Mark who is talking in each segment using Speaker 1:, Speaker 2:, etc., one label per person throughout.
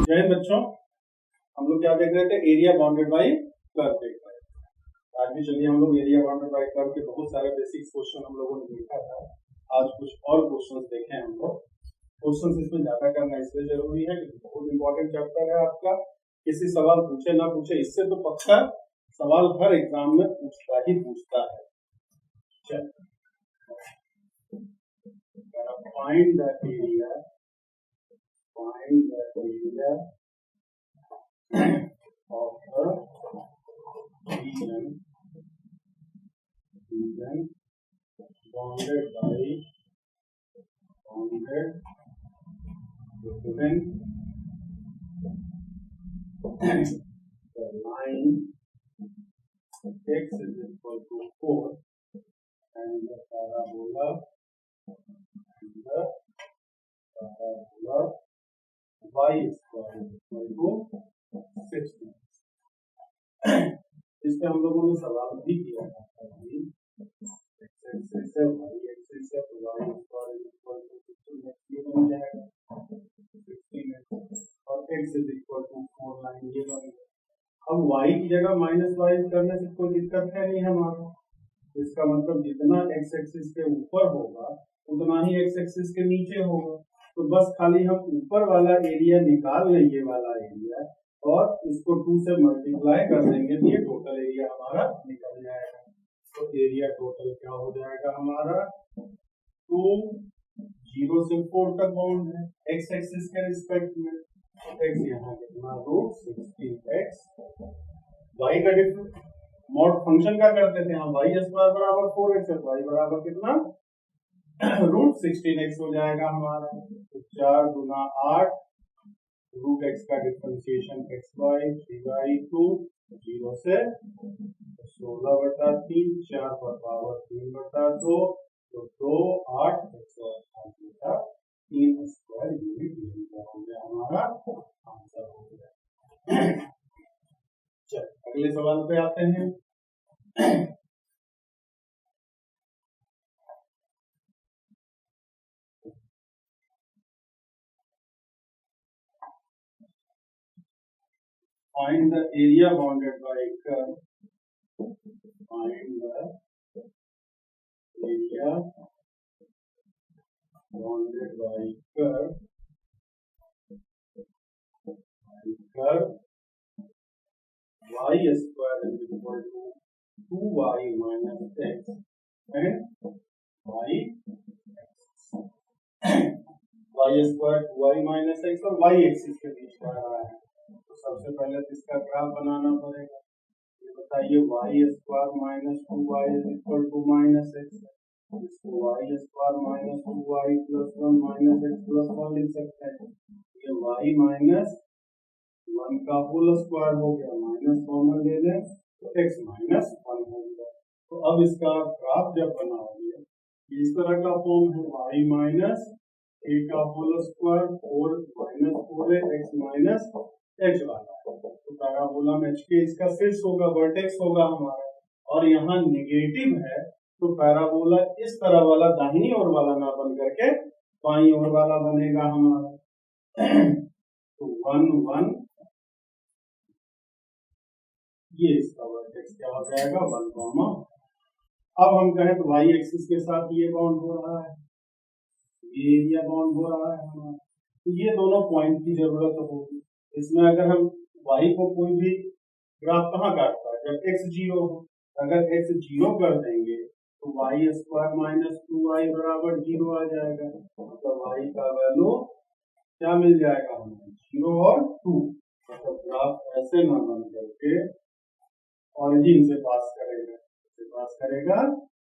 Speaker 1: जय बच्चों, हम लोग क्या देख रहे थे? एरिया बाउंडेड बाय कर्व देख रहे थे। आज भी चलिए हम लोग एरिया बाउंडेड बाय कर्व के बहुत सारे बेसिक क्वेश्चन हम लोगों ने देखा था। आज कुछ और क्वेश्चंस देखे हम लोग। क्वेश्चंस इसमें ज्यादा करना इसलिए जरूरी है क्योंकि बहुत इंपॉर्टेंट चैप्टर है आपका। किसी सवाल पूछे ना पूछे, इससे तो पक्का सवाल हर एग्जाम में पूछता ही पूछता है। चलिए, find the area of the region bounded given the line x is equal to 4 and the parabola y square is equal to 60। इसमें हम लोगों ने सवाल भी किया था कि x एक्सिस है, y एक्सिस है, तो y square is equal to 16x ये बन जाएगा 16x और x इज इक्वल टू 4 लाइन ये बन गया। अब y की जगह माइनस y करने से कोई दिक्कत है नहीं हमारा। इसका मतलब जितना x एक्सिस के ऊपर होगा उतना ही x एक्सिस के नीचे होगा, तो बस खाली हम ऊपर वाला एरिया निकाल लेंगे, ये वाला एरिया, और इसको 2 से मल्टीप्लाई कर देंगे तो ये टोटल एरिया हमारा निकल जाएगा। तो एरिया टोटल क्या हो जाएगा हमारा 2 0 से 4 तक बाउंड है x एक्सिस के रिस्पेक्ट में। x यहाँ कितना √16x, y का डिफरेंस मॉड फंक्शन का करते थे हम, y स्क्वायर बराबर 4x है, y बराबर कितना √16x हो जाएगा हमारा। तो 4 गुना 8 √x का डिफरेंशिएशन xy 3/2 0 से 16/3 4 पर पावर 3/2 तो 2 8 128/3 स्क्वायर यूनिट हो गया हमारा आंसर हो गया। चलिए अगले सवाल पे आते हैं। Find the area bounded by curve. Find the area bounded by curve. Curve y square is equal to 2y minus x and y square 2y minus x और y एक्सिस के बीच का रहा है। तो सबसे पहले तो इसका ग्राफ बनाना पड़ेगा। ये बताइए y square minus 2y is equal to minus x, इसको y square minus 2y plus 1 minus x plus 1 लिख सकते हैं। ये y माइनस 1 का होल स्क्वायर हो गया, माइनस कॉमन ले लें तो x माइनस 1 हो गया। तो अब इसका ग्राफ जब बनाओगे इस तरह का फॉर्म है y माइनस a का whole square 4 minus 4 x minus h वाला, तो पैराबोला में h के इसका शीर्ष होगा, वर्टेक्स होगा हमारा, और यहाँ नेगेटिव है तो पैराबोला इस तरह वाला दाहिनी ओर वाला ना बन करके बाईं ओर वाला बनेगा हमारा। तो 1 1 ये इसका वर्टेक्स क्या हो जाएगा 1, अब हम कहें तो y एक्सिस के साथ ये बाउंड हो रहा है, ये एरिया बाउंड हो रहा है हमारा, तो ये दोनों पॉइंट की जरूरत होगी। इसमें अगर हम y को कोई भी ग्राफ कहाँ काटता है जब x 0 हो, अगर x 0 कर देंगे तो y स्क्वायर माइनस 2y बराबर 0 आ जाएगा। मतलब y का वैल्यू क्या मिल जाएगा हमें 0 और 2। मतलब ग्राफ ऐसे ना बन करके ऑरिजिन से पास करेगा,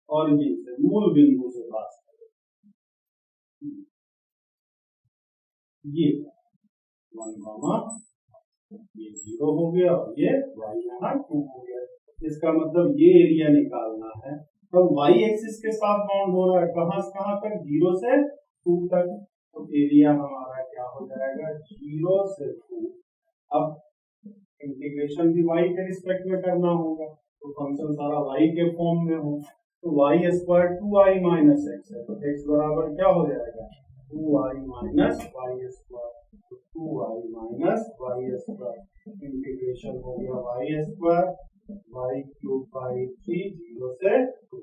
Speaker 1: ऑरिजिन से मूल बिंदु से पास करेगा। ये 1, ये 0 हो गया और ये y यहाँ 2 हो गया। इसका मतलब ये एरिया निकालना है। तो y एक्सिस के साथ बाउंड हो रहा है, कहां से कहां तक 0 से 2 तक। तो एरिया हमारा क्या हो जाएगा 0 से 2। अब इंटीग्रेशन भी y के रिस्पेक्ट में करना होगा, तो फंक्शन सारा y के फॉर्म में हो, तो y square 2y minus x है, तो x बराबर क्या हो जाएगा 2y माइनस y स्क्वायर, तो 2y minus Y square integration हो गया y square y cube by 3 0 से 2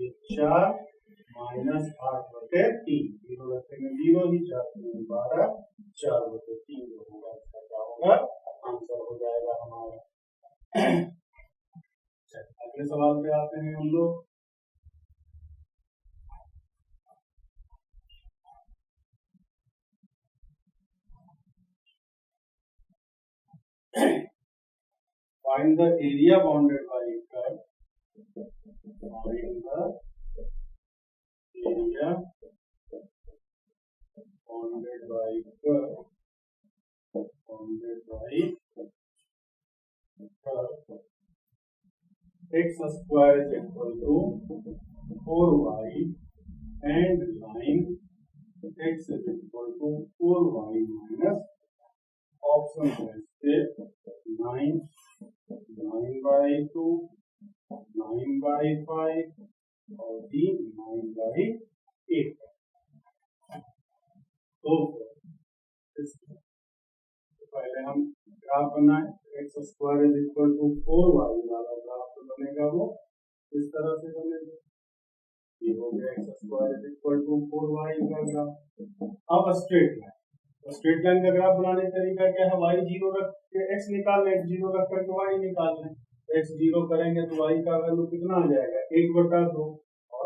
Speaker 1: ये 4 माइनस 8/3 जीरो रखेंगे 0 ही 4 3 12 4/3 जो होगा इसका क्या होगा आंसर हो जाएगा हमारा। अगले सवाल पे आते हैं हम लोग। Find the area bounded by a curve. Find the area bounded by a curve. Bounded by curve. X square is equal to 4y and line x is equal to 4y minus option है 9 9/2 9/5 और 9/8। तो पहले हम graph बनाए x square is equal to 4y वाला graph तो बनेगा वो इस तरह से बनेगा। ये हो गया x square is equal to 4y का ग्राफ। अब स्ट्रेट लाइन तो स्ट्रेट लाइन का ग्राफ बनाने का तरीका क्या है y 0 रख के x निकाल लें x 0 रख करके y निकाल लें x 0 करेंगे तो y का वैल्यू कितना आ जाएगा 1/2 और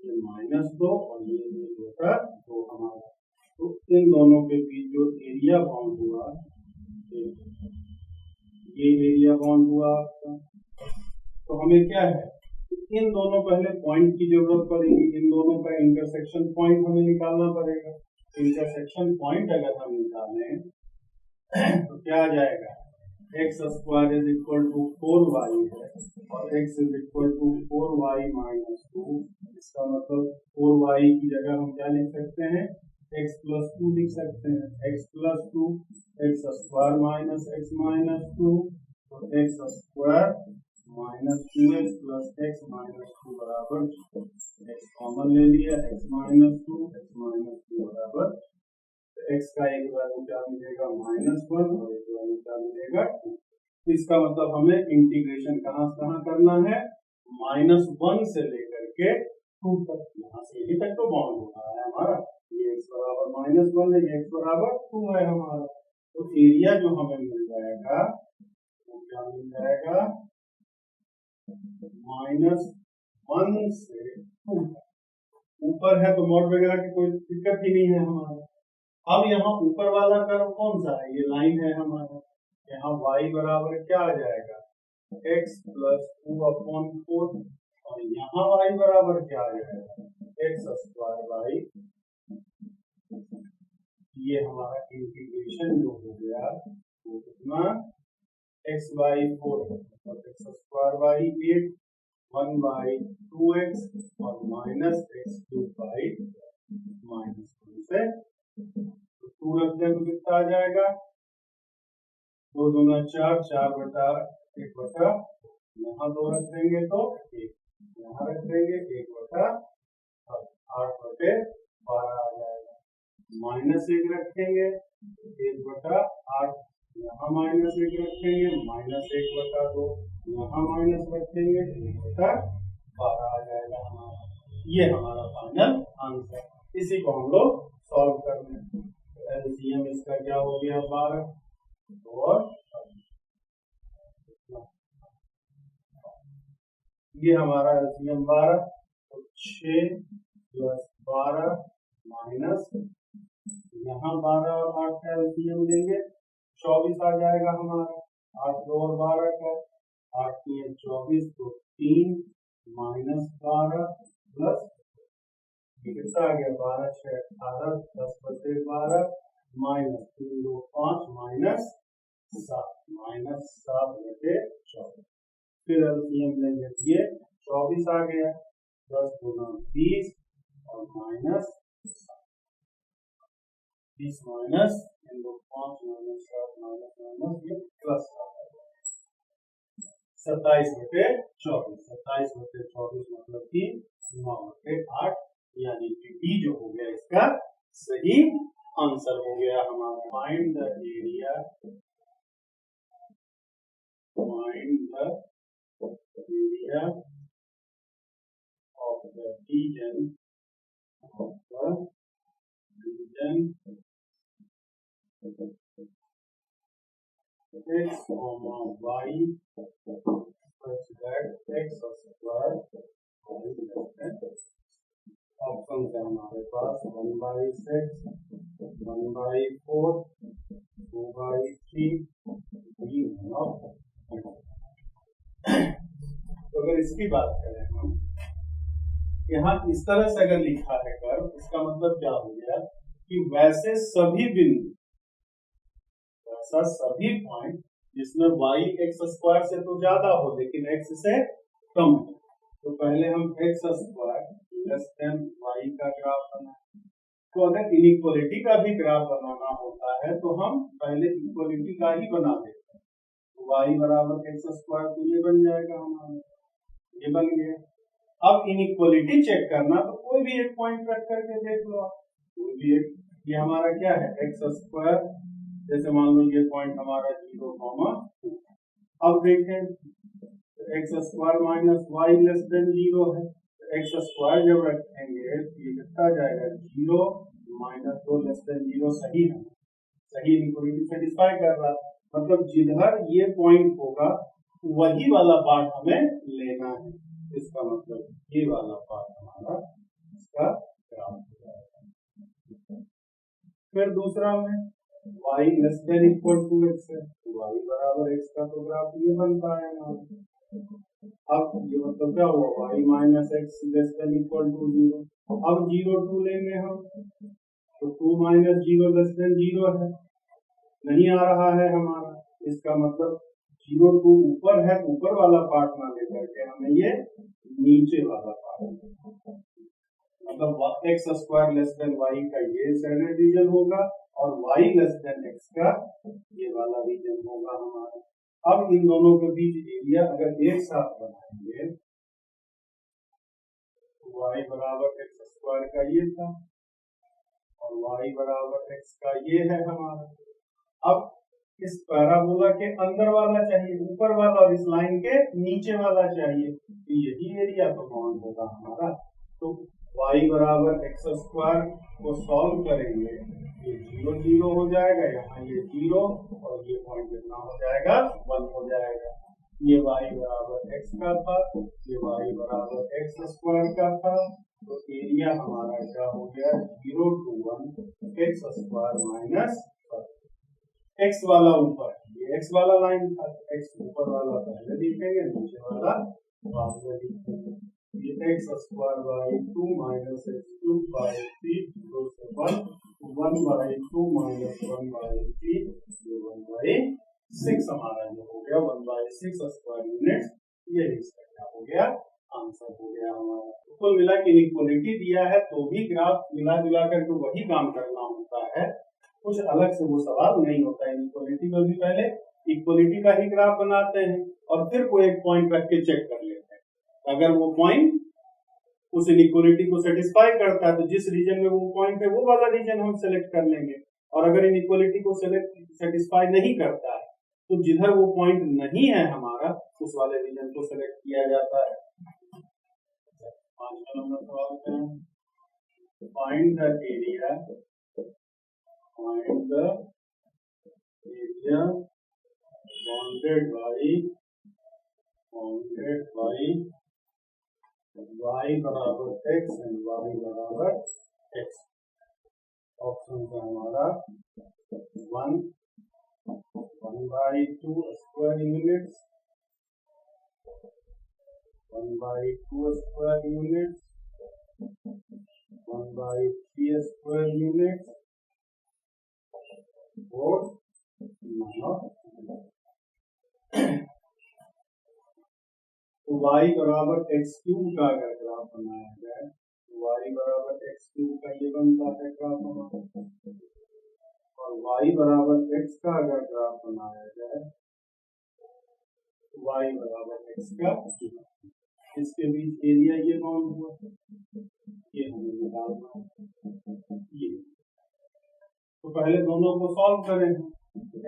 Speaker 1: ये -2 और ये 1/2 हमारा। तो इन दोनों के बीच जो एरिया बाउंड हुआ ये एरिया बाउंड हुआ आपका। तो हमें क्या है इन दोनों पहले पॉइंट की जरूरत पड़ेगी इन दोनों का इंटरसेक्शन पॉइंट हमें निकालना पड़ेगा। इंटरसेक्शन पॉइंट अगर हम निकालें तो क्या आ जाएगा x square is equal to 4y है और x is equal to 4y minus 2। इसका मतलब 4y की जगह हम क्या लिख सकते हैं x प्लस 2 लिख सकते हैं x plus 2 x square minus x minus 2 तो x square minus 2x plus x minus 2 बराबर x कॉमन ले लिया x माइनस 2 बराबर x का एक वैल्यू क्या मिलेगा -1 और एक वैल्यू क्या मिलेगा 2। इसका मतलब हमें इंटीग्रेशन कहाँ से कहाँ करना है -1 से लेकर के 2 तक यहाँ से यही तक तो बाउंड हो रहा है हमारा ये x बराबर -1 है ये x बराबर 2 है हमारा। तो एरिया जो हमें मिल जाएगा वो क्या मिल जाएगा -1 से 2 ऊपर है तो मोड वगैरह की कोई दिक्कत ही नहीं है हमारा। अब यहाँ ऊपर वाला कर्व कौन सा है ये लाइन है हमारा यहाँ y बराबर क्या आ जाएगा x प्लस 2/4 और यहाँ y बराबर क्या आ जाएगा x स्क्वायर बाई ये हमारा इंटीग्रेशन जो हो गया वो कितना x/4 और x स्क्वायर बाई 8 1/2x और माइनस x³ बाई -1 से 2 रख दें तो कितना आ जाएगा 2 दूना 4 4/1 यहाँ 2 रख देंगे तो 1 यहाँ रख देंगे 1/8 8/12 आ जाएगा। -1 रखेंगे 1/8 यहाँ -1 रखेंगे -1/2 यहाँ माइनस रखेंगे 1/12 आ जाएगा हमारा। ये हमारा फाइनल आंसर। इसी को हम लोग सॉल्व कर लें। एलसीएम इसका क्या हो गया 12 और ये हमारा एलसीएम 12 तो 6 + 12 माइनस यहाँ 12 और 8 का एलसीएम लेंगे 24 आ जाएगा हमारा। 8 2 और 12 का 8 3 24 तो 3 -12 प्लस कितना आ गया 12 6 18 10/12 -3 2 5 -7/24 फिर एलसीएम लेंगे ये 24 आ गया 10 गुना 20 और -7 20 माइनस 5 -7 ये प्लस 27/24 मतलब कि 9/8 यानी कि डी जो हो गया इसका सही आंसर हो गया हमारा find the area of the region x, y such that x square option है हमारे पास 1/6, 1/4, 2/3, 3/। तो अगर इसकी बात करें हम, यहाँ इस तरह से अगर लिखा है कर्व, इसका मतलब क्या हो गया कि वैसे सभी बिंदु, वैसा सभी पॉइंट जिसमें y x स्क्वायर से तो ज्यादा हो लेकिन x से कम हो, तो पहले हम x square less then y का ग्राफ बनाएं। तो अगर इनइक्वालिटी का भी ग्राफ बनाना होता है तो हम पहले इक्वालिटी का ही बना देते हैं। तो y बराबर x स्क्वायर, तो ये बन जाएगा हमारा, ये बन गया। अब इनइक्वालिटी चेक करना तो कोई भी एक पॉइंट रख करके देख लो आप, कोई भी एक। ये हमारा क्या है x स्क्वायर, जैसे मान लो ये पॉइंट हमारा 0,2। अब देखें x square minus y less than 0 है, एक्स स्क्वायर जब रखेंगे तो ये कितना जाएगा 0 माइनस 2 लेस देन 0, सही है, सही इक्वालिटी सेटिस्फाई कर रहा है। मतलब जिधर ये पॉइंट होगा वही वाला पार्ट हमें लेना है, इसका मतलब ये वाला पार्ट हमारा इसका ग्राफ हो जाएगा। फिर दूसरा में y less than equal to x है, y बराबर x का तो ग्राफ ये बनता है हमारा। अब ये मतलब क्या हुआ y minus x less than equal to 0। अब 0 2 लेंगे हम, तो 2 माइनस 0 लेस देन 0 है, नहीं आ रहा है हमारा। इसका मतलब 0 2 ऊपर है, ऊपर वाला पार्ट ना लेकर के हमें ये नीचे वाला पार्ट, मतलब x square less than y का ये स्टैंडर्ड रीजन होगा और वाई लेस देन एक्स का ये वाला रीजन होगा हमारा। अब इन दोनों के बीच एरिया अगर एक साथ बनाएंगे, y बराबर एक्स स्क्वायर का ये था और y बराबर x का ये है हमारा। अब इस पैराबोला के अंदर वाला चाहिए, ऊपर वाला, और इस लाइन के नीचे वाला चाहिए, तो यही एरिया तो बाउंड होगा हमारा। तो y बराबर एक्स स्क्वायर को सॉल्व करेंगे, ये 0 0 हो जाएगा, यहाँ ये 0 और ये पॉइंट कितना हो जाएगा 1 हो जाएगा। ये y बराबर x का था, ये y बराबर एक्स स्क्वायर का था, तो एरिया हमारा क्या हो गया 0 to 1 x square minus x वाला ऊपर, ये x वाला लाइन था, x ऊपर वाला पहले लिखेंगे, नीचे वाला बाद में लिखेंगे। ये x square by 2 minus x3 by 3 0 से 1 बाई 2 माइनस 1 बाई 3 1/6 हमारा जो हो गया 1/6 स्क्वायर यूनिट, ये इसका क्या हो गया आंसर हो गया हमारा। कुल मिला के इनइक्वालिटी दिया है तो भी ग्राफ मिला जुला करके वही काम करना होता है, कुछ अलग से वो सवाल नहीं होता है। इनइक्वालिटी में भी पहले इक्वालिटी का ही ग्राफ बनाते हैं और फिर कोई एक पॉइंट रख के चेक कर लेते हैं। अगर वो पॉइंट उस इनइक्वालिटी को सेटिस्फाई करता है तो जिस रीजन में वो पॉइंट है वो वाला रीजन हम सेलेक्ट कर लेंगे, और अगर इनइक्वालिटी को सेटिस्फाई नहीं करता है तो जिधर वो पॉइंट नहीं है हमारा उस वाले रीजन को सेलेक्ट किया जाता है। 5वां नंबर सवाल पे है, find the area bounded by y बराबर x एंड y बराबर x। ऑप्शन है हमारा 1/2 square units, 1/2 square units, 1/3 square units और तो y बराबर x³ का अगर ग्राफ बनाया जाए तो y बराबर x³ का ये बनता है ग्राफ हमारा, और y बराबर x का अगर ग्राफ बनाया जाए तो y बराबर x का, इसके बीच एरिया ये बाउंड हुआ, ये हमें निकालना है। ये पहले दोनों को सॉल्व करेंगे।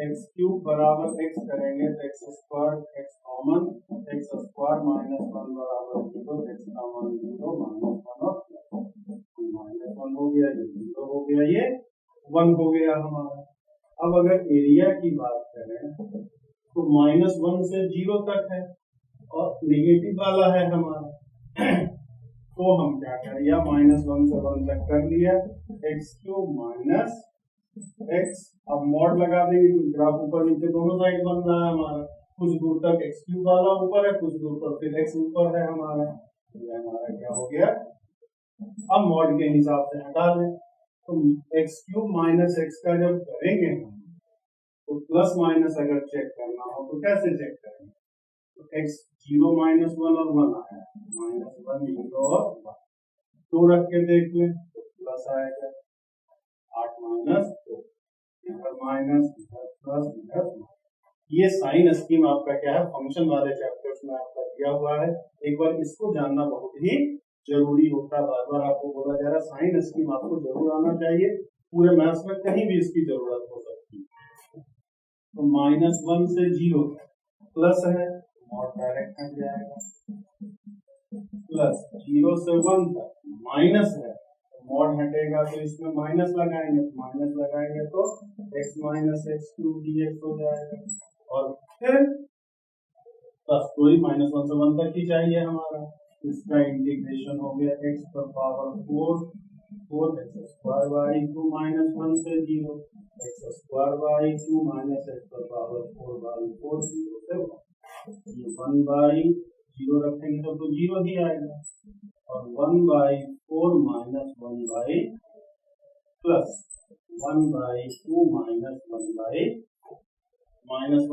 Speaker 1: एक्स क्यूब बराबर एक्स करेंगे तो x square x common, x square minus 1 बराबर 0, एक्स कॉमन 0 माइनस 1 और माइनस 1 हो गया, ये 0 हो गया, ये 1 हो गया हमारा। अब अगर एरिया की बात करें तो -1 से 0 तक है और नेगेटिव वाला है हमारा तो हम क्या कर लिया, -1 से 1 तक कर लिया, एक्स क्यूब माइनस एक्स। अब मॉड लगा देंगे क्योंकि ग्राफ ऊपर नीचे दोनों साइड बन रहा है हमारा, कुछ दूर तक एक्स क्यूब वाला ऊपर है, कुछ दूर पर फिर एक्स ऊपर है हमारा, ये हमारा क्या हो गया। अब मॉड के हिसाब से हटा दें तो एक्स क्यूब माइनस एक्स का जब करेंगे तो प्लस माइनस अगर चेक करना हो तो कैसे चेक करेंगे, तो एक्स 0 -1 और 1 आया, -1 0 और 1 2 रख के देख लें तो प्लस आएगा, 8 माइनस 2 इधर माइनस इधर प्लस इधर। ये साइन स्कीम आपका क्या है, फंक्शन वाले चैप्टर्स में आपका दिया हुआ है, एक बार इसको जानना बहुत ही जरूरी होता है। बार बार आपको बोला जा रहा है साइन स्कीम आपको जरूर आना चाहिए, पूरे मैथ्स में कहीं भी इसकी जरूरत हो सकती है। तो -1 से 0 प्लस है और डायरेक्ट हट जाएगा, प्लस 0 से 1 तक माइनस है, मॉड हटेगा तो इसमें माइनस लगाएंगे, माइनस लगाएंगे तो x minus x cube dx हो जाएगा और फिर बस कोई -1 से 1 तक ही चाहिए हमारा, इसका इंटीग्रेशन हो गया x पर पावर 4 x स्क्वायर बाई 2 -1 से 0 x square by 2 minus x पर पावर 4 बाई 4 0 से 1, ये 1 बाई 0 रखेंगे तो 0 ही आएगा और 1/4 minus 1 by plus 1/2 minus 1/4 minus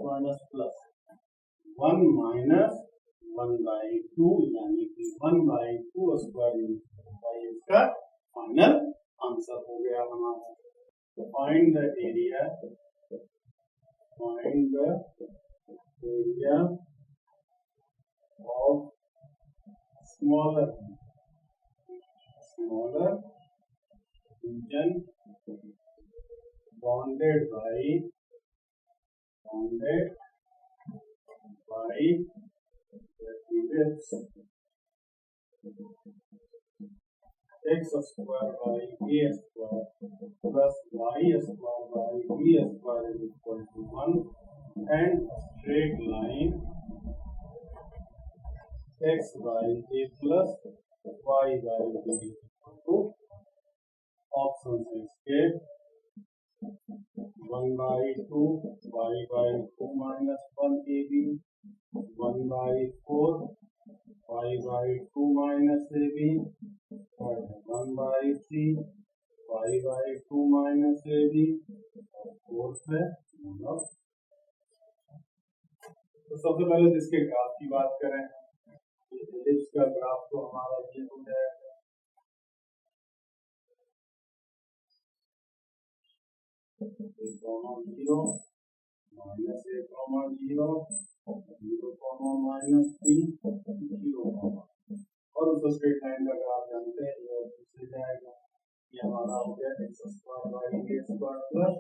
Speaker 1: minus plus 1 minus 1/2 यानी कि 1/2 स्क्वायर इसका फाइनल आंसर हो गया हमारा। तो find the area of smaller region bounded by ellipse x square by a square plus y square by b square is equal to 1 and straight line x by a plus y by b is equal to options escape 1/2 y by 2 minus 1 ab 1/4 y by 2 minus ab 1/3 y by 2 minus ab और 4 है। तो सबसे पहले इसके graph की बात करें, इसका ग्राफ तो हमारा ये हो जाएगा -1, -1, 0, -3, 0, और उस स्ट्रेट लाइन का ग्राफ जानते हैं ये दूसरे जाएगा, ये हमारा हो गया x square by a square plus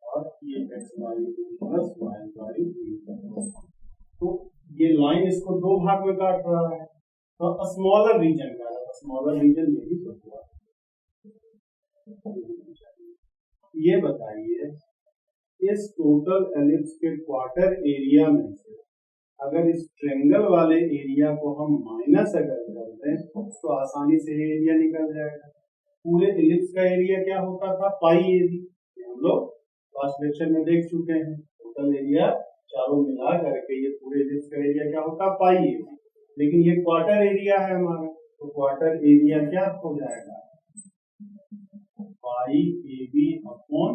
Speaker 1: और ये x by plus y by b। तो ये लाइन इसको दो भाग में काट रहा है, तो स्मॉलर रीजन का स्मॉलर रीजन यही तो हुआ। ये बताइए इस टोटल एलिप्स के क्वार्टर एरिया में से अगर इस ट्रायंगल वाले एरिया को हम माइनस अगर कर दें तो आसानी से एरिया निकल जाएगा। पूरे एलिप्स का एरिया क्या होता था, पाई एबी, हम लोग लास्ट लेक्चर में देख चुके हैं। टोटल एरिया चारों मिला करके ये पूरे एलिप्स का एरिया क्या होता है, पाई एबी, लेकिन ये क्वार्टर एरिया है हमारा, तो क्वार्टर एरिया क्या हो जाएगा, पाई एबी अपॉन,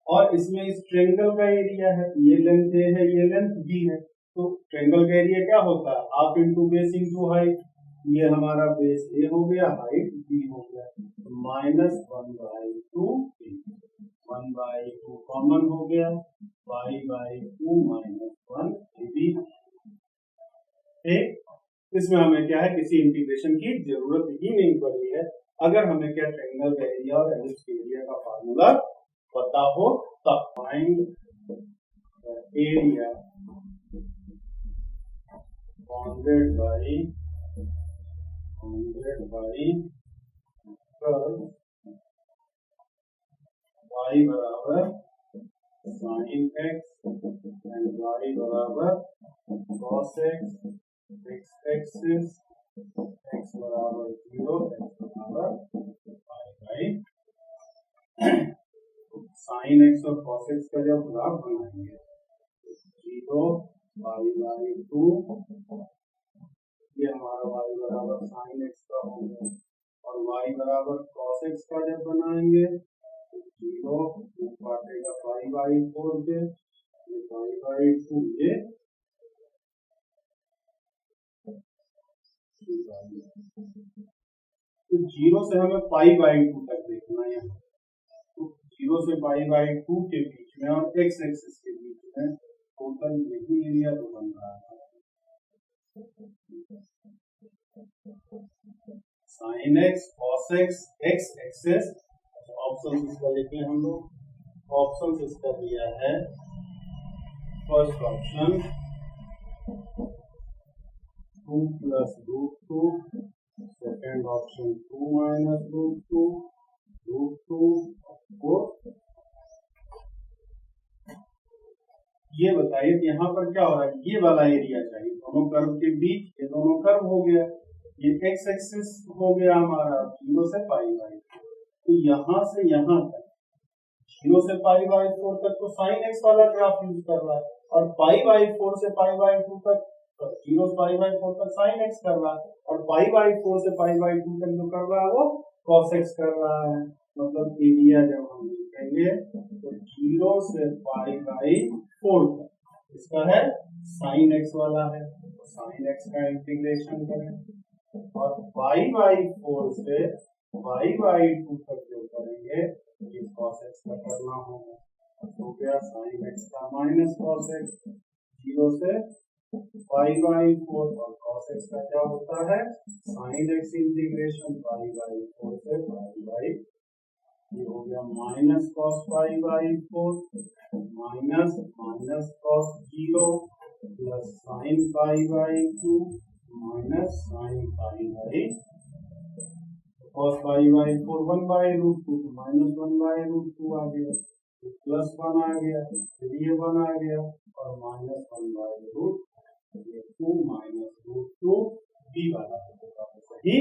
Speaker 1: और इसमें इस ट्रायंगल का एरिया है, ये लेंथ ए है ये लेंथ बी है, तो ट्रायंगल का एरिया क्या होता है, half into base into height, ये हमारा बेस ए हो गया हाइट बी हो गया, -1/2 1/2 कॉमन हो गया, पाई बाई 2 -1 ए बी। ठीक, इसमें हमें क्या है, किसी इंटीग्रेशन की जरूरत ही नहीं पड़ी है, अगर हमें क्या ट्रायंगल का एरिया और एलिप्स के एरिया का फार्मूला पता हो तब। Find area bounded by curve y बराबर sin x एंड y बराबर cos x, x axis x बराबर 0, x बराबर y बाई sin x और cos x का जब ग्राफ बनाएंगे 0 y बाई 2, ये हमारा y बराबर sin x का होगा, और y बराबर cos x का जब बनाएंगे 0 काटेगा y बाई 4 से, y बाई 2 ये तो 0 से हमें पाई बाई 2 तक देखना है यहाँ, तो 0 से पाई बाई 2 के बीच में और x एक्सिस के बीच में टोटल यही एरिया तो बन रहा है sin x cos x x axis. Option इसका लिखें हम लोग, ऑप्शन इसका दिया है first option 2 plus root 2, second option 2 minus root 2 4। ये बताइए यहाँ पर क्या हो रहा है, ये वाला एरिया चाहिए दोनों कर्व के बीच, ये दोनों कर्व हो गया, ये x एक्सिस हो गया हमारा 0 से पाई बाई, तो यहाँ से यहाँ तक 0 से पाई बाई 4 तक तो sin x वाला ग्राफ यूज कर रहा है, और पाई बाई 4 से पाई बाई 2 तक 0 से पाई बाई 4 तक sin x कर रहा है, और पाई बाई 4 से पाई बाई 2 तक जो कर रहा है वो cos x कर रहा है। मतलब एरिया जब हम लिखेंगे तो 0 से पाई बाई 4 तक इसका है sin x वाला है, तो sin x का इंटीग्रेशन करें, और पाई बाई 4 से पाई बाई 2 तक जो करेंगे ये cos x का करना होगा, हो गया sin x का माइनस cos x, 0 से पाई बाई 4, और cos x का क्या होता है sin x integration pi by 4 से पाई बाई, ये हो गया minus cos pi by 4 minus minus cos 0 plus sin pi by 2 minus sin pi by, cos pi by 4 1 by root 2 minus 1 by root 2 आ गया, तो प्लस 1 आ गया, फिर ये 1 आ गया, और minus 1 by root 2 minus root 2 B वाला होगा सही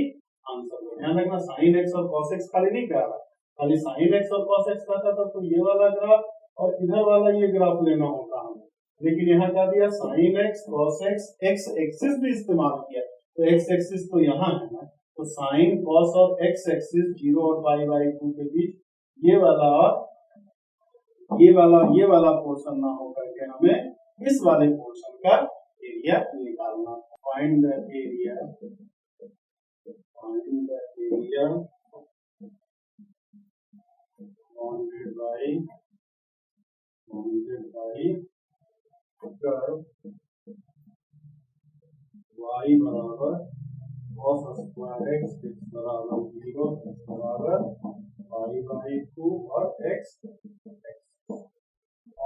Speaker 1: आंसर। ध्यान रखना sin x और cos x खाली नहीं कह रहा, खाली sin x और cos x कहता था तो ये वाला ग्राफ और इधर वाला ये ग्राफ लेना होता हमें, लेकिन यहाँ क्या दिया sin x cos x, x axis भी इस्तेमाल किया, तो x एक्सिस तो यहाँ है ना, तो sin cos और x एक्सिस 0 और पाई बाई 2 के बीच ये वाला और ये वाला पोर्शन ना होकर के हमें इस वाले पोर्शन का एरिया निकालना। Find the area bounded by curve y बराबर cos स्क्वायर x, x बराबर 0, x बराबर पाई बाई 2 और x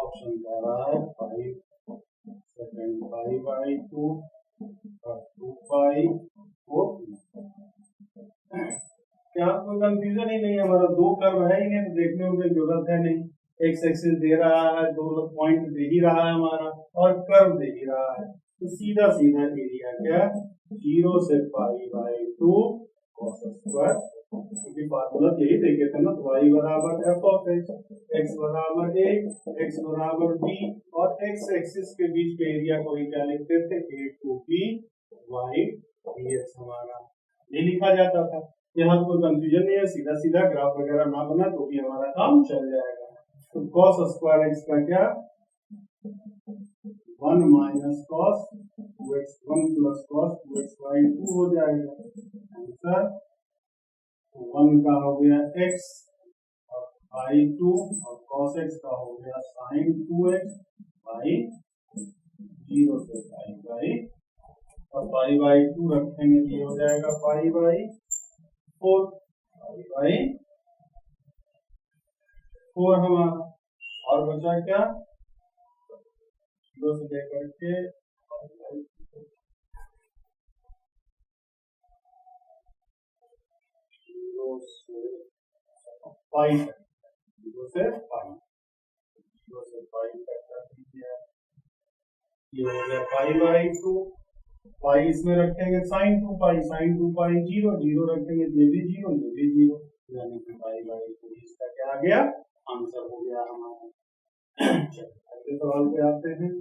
Speaker 1: ऑप्शन कह रहा है 5 सेकेंड पाई बाई 2 और 2 पाई 4। क्या कोई कंफ्यूजन ही नहीं है, हमारा दो कर्व है ही नहीं तो देखने की जरूरत है नहीं, एक्स एक्सिस दे रहा है, दो पॉइंट दे ही रहा है हमारा और कर्व दे ही रहा है, तो सीधा सीधा एरिया क्या 0 से पाई बाई 2 cos स्क्वायर, क्योंकि फार्मूला यही देखे थे ना, तो y बराबर f ऑफ x बराबर a, x बराबर b, और x एक्सिस के बीच के एरिया को ही क्या लिखते थे a to b y dx, हमारा ये लिखा जाता था। यहाँ कोई कंफ्यूजन नहीं है, सीधा सीधा ग्राफ वगैरह ना बना तो भी हमारा काम चल जाएगा। तो cos स्क्वायर x का क्या 1 minus cos 2x 1 plus cos 2x by 2 हो जाएगा, आंसर 1 का हो गया x और बाई 2, और cos x का हो गया sin 2x बाई 0 से पाई बाई और पाई बाई 2 रखेंगे तो ये हो जाएगा पाई बाई 4, पाई बाई 4 हमारा। और बचा क्या, 0 से लेकर के 0 से पाई तक, 0 से पाई, 0 से पाई तक कर दीजिए। ये हो गया पाई बाई 2, पाई इसमें रखेंगे साइन 2 पाई, साइन 2 पाई 0, 0 रखेंगे ये भी 0, ये भी 0, यानी कि पाई बाई 2 इसका क्या आ गया, आंसर हो गया हमारा। अगले सवाल पे आते हैं।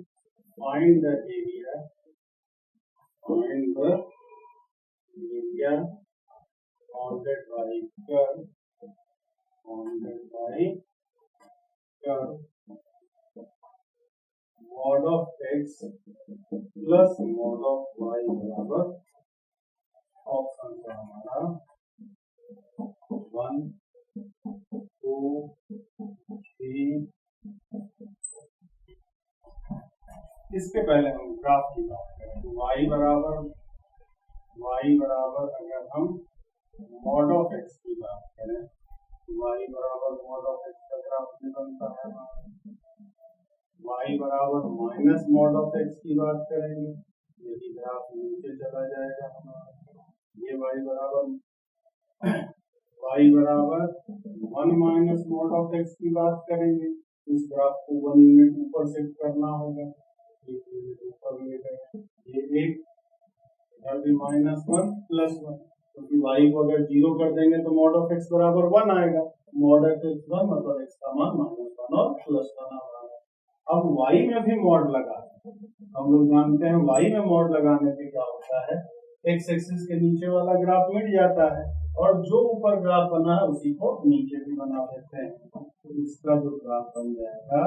Speaker 1: Find the area, find the area bounded by curve, bounded by curve mod of x plus mod of y बराबर, ऑप्शन है हमारा 1, 2, 3। इसके पहले हम ग्राफ की बात करें तो y बराबर अगर हम mod of x की बात करें तो y बराबर mod of x का ग्राफ निकलता है। y बराबर माइनस मॉड ऑफ x की बात करेंगे, यदि ग्राफ नीचे चला जाएगा हमारा, ये y बराबर 1 माइनस मॉड ऑफ x की बात करेंगे, इस ग्राफ को 1 यूनिट ऊपर शिफ्ट करना होगा, एक यूनिट ऊपर ले गए, ये एक इधर भी -1 प्लस 1, क्योंकि y को अगर 0 कर देंगे तो मॉड ऑफ x बराबर 1 आएगा, मॉड ऑफ x 1 मतलब x का मान -1 और +1 आ रहा है। अब y में भी मॉड लगा, हम लोग जानते हैं y में मॉड लगाने से क्या होता है, x एक्सिस के नीचे वाला ग्राफ मिट जाता है और जो ऊपर ग्राफ बना है उसी को नीचे भी बना देते हैं। तो इसका जो ग्राफ बन जाएगा,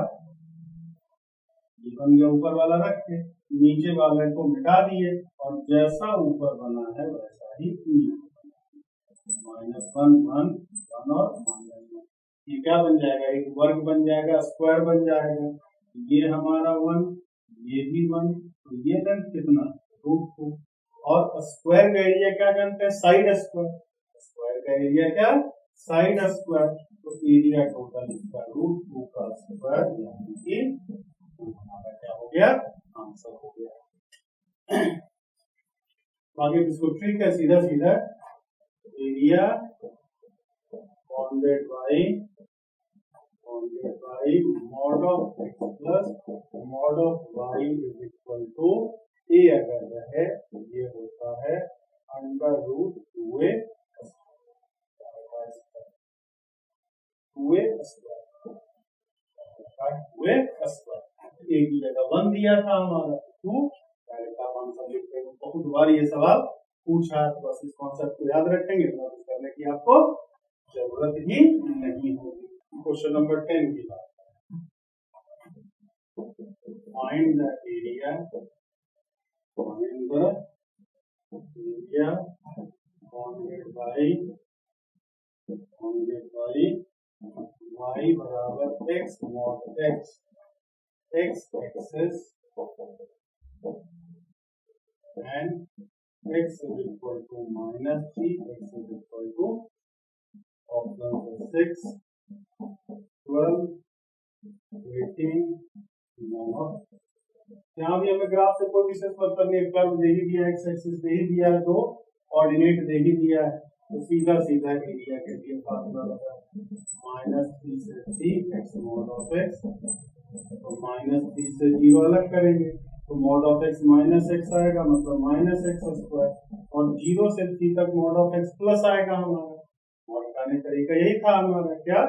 Speaker 1: ये बन गया ऊपर वाला रख के, नीचे वाले को मिटा दिए और जैसा ऊपर बना है वैसा ही -1 1 1 और -1, ये क्या बन जाएगा, एक वर्ग बन जाएगा, स्क्वायर बन जाएगा। ये हमारा 1, ये भी 1, तो ये लेंथ कितना, √2, और स्क्वायर का एरिया क्या जानते हैं, साइड स्क्वायर, स्क्वायर का एरिया क्या, साइड स्क्वायर, तो एरिया टोटल इसका √2 का स्क्वायर, यानी कि हमारा क्या हो गया, आंसर हो गया। आगे इसको ट्रिक है, सीधा सीधा area bounded by mod of x plus mod of y is equal to a अगर रहे तो ये होता है √2a स्क्वायर, एक की जगह 1 दिया था हमारा 2, डायरेक्ट आप आंसर लिख देंगे। बहुत बार ये सवाल पूछा है, तो बस इस कॉन्सेप्ट को याद रखेंगे, नोटिस करने की आपको जरूरत ही नहीं होगी। क्वेश्चन नंबर 10 की बात, find the area bounded by y बराबर x mod x, x axis and x is equal to -3, x is equal to option 6, 12, 18, 9। यहाँ भी हमें ग्राफ से कोई विशेष मतलब नहीं, कर्व दे ही दिया, एक्स एक्सिस दे ही दिया है, दो कोऑर्डिनेट दे ही दिया है, तो सीधा सीधा एरिया के लिए फार्मूला लगा, -3 से 3 x mod of x, तो -3 से 0 अलग करेंगे तो mod of x -x आएगा, मतलब -x², और 0 से 3 तक mod of x प्लस आएगा हमारा। मॉड हटाने का तरीका यही था हमारा, क्या,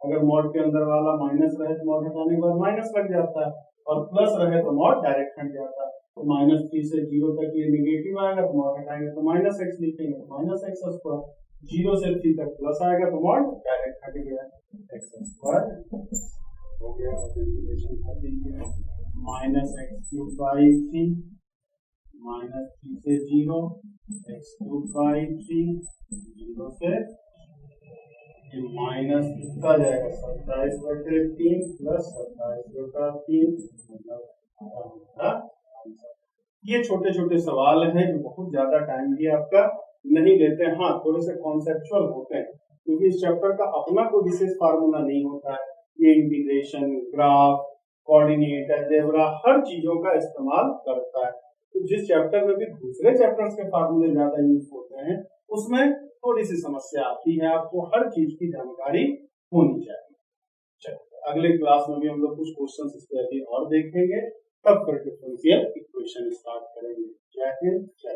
Speaker 1: अगर मॉड के अंदर वाला माइनस रहे तो मॉड हटाने के बाद माइनस लग जाता है, और प्लस रहे तो मॉड डायरेक्ट हट जाता है। तो -3 से 0 तक ये नेगेटिव आएगा तो मॉड हटाएंगे तो -x लिखेंगे, -x², 0 से 3 तक प्लस आएगा तो मॉड डायरेक्ट हट गया, x² हो गया, मल्टीप्लिकेशन कर दीजिए, -x³ -3 से 0, x³ 0 से माइनस कितना जाएगा, 27/3 प्लस 27/3, मतलब ये छोटे छोटे सवाल हैं जो बहुत ज्यादा टाइम भी आपका नहीं लेते हैं। हाँ, थोड़े से कॉन्सेप्चुअल होते हैं क्योंकि इस चैप्टर का अपना कोई विशेष फार्मूला नहीं होता है। ये इंटीग्रेशन, ग्राफ, कोऑर्डिनेट, अलजेब्रा हर चीजों का इस्तेमाल करता है। तो जिस चैप्टर में भी दूसरे चैप्टर्स के फार्मूले ज्यादा यूज होते हैं उसमें थोड़ी सी समस्या आती है, आपको हर चीज की जानकारी होनी चाहिए। चलिए अगले क्लास में भी हम लोग कुछ क्वेश्चंस इस पर भी और देखेंगे, तब फिर डिफरेंशियल इक्वेशन स्टार्ट करेंगे। जय हिंद, जय